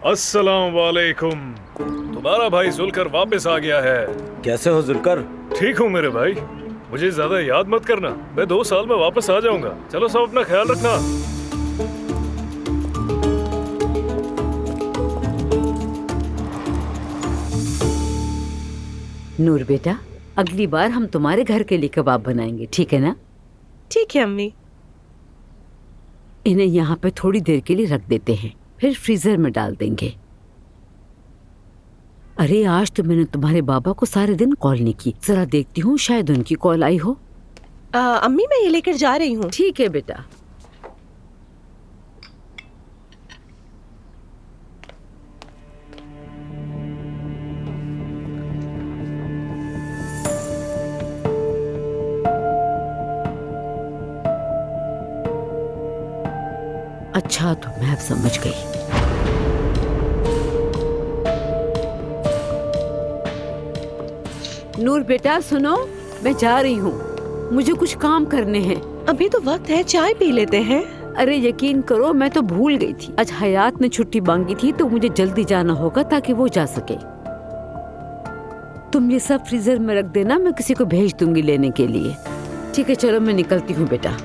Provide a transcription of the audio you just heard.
अस्सलाम वालेकुम। तुम्हारा भाई जुलकर वापस आ गया है। कैसे हो जुलकर? ठीक हूँ मेरे भाई, मुझे ज्यादा याद मत करना, मैं 2 साल में वापस आ जाऊंगा। चलो सब अपना ख्याल रखना। नूर बेटा, अगली बार हम तुम्हारे घर के लिए कबाब बनाएंगे, ठीक है ना? ठीक है अम्मी। इन्हें यहाँ पे थोड़ी देर के लिए रख देते हैं, फिर फ्रीजर में डाल देंगे। अरे आज तो मैंने तुम्हारे बाबा को सारे दिन कॉल नहीं की, जरा देखती हूँ शायद उनकी कॉल आई हो। अम्मी मैं ये लेकर जा रही हूँ। ठीक है बेटा। अच्छा तो मैं अब समझ गई। नूर बेटा सुनो, मैं जा रही हूँ, मुझे कुछ काम करने हैं। अभी तो वक्त है, चाय पी लेते हैं। अरे यकीन करो मैं तो भूल गई थी, आज हयात ने छुट्टी मांगी थी तो मुझे जल्दी जाना होगा ताकि वो जा सके। तुम ये सब फ्रीजर में रख देना, मैं किसी को भेज दूंगी लेने के लिए। ठीक है चलो मैं निकलती हूँ बेटा।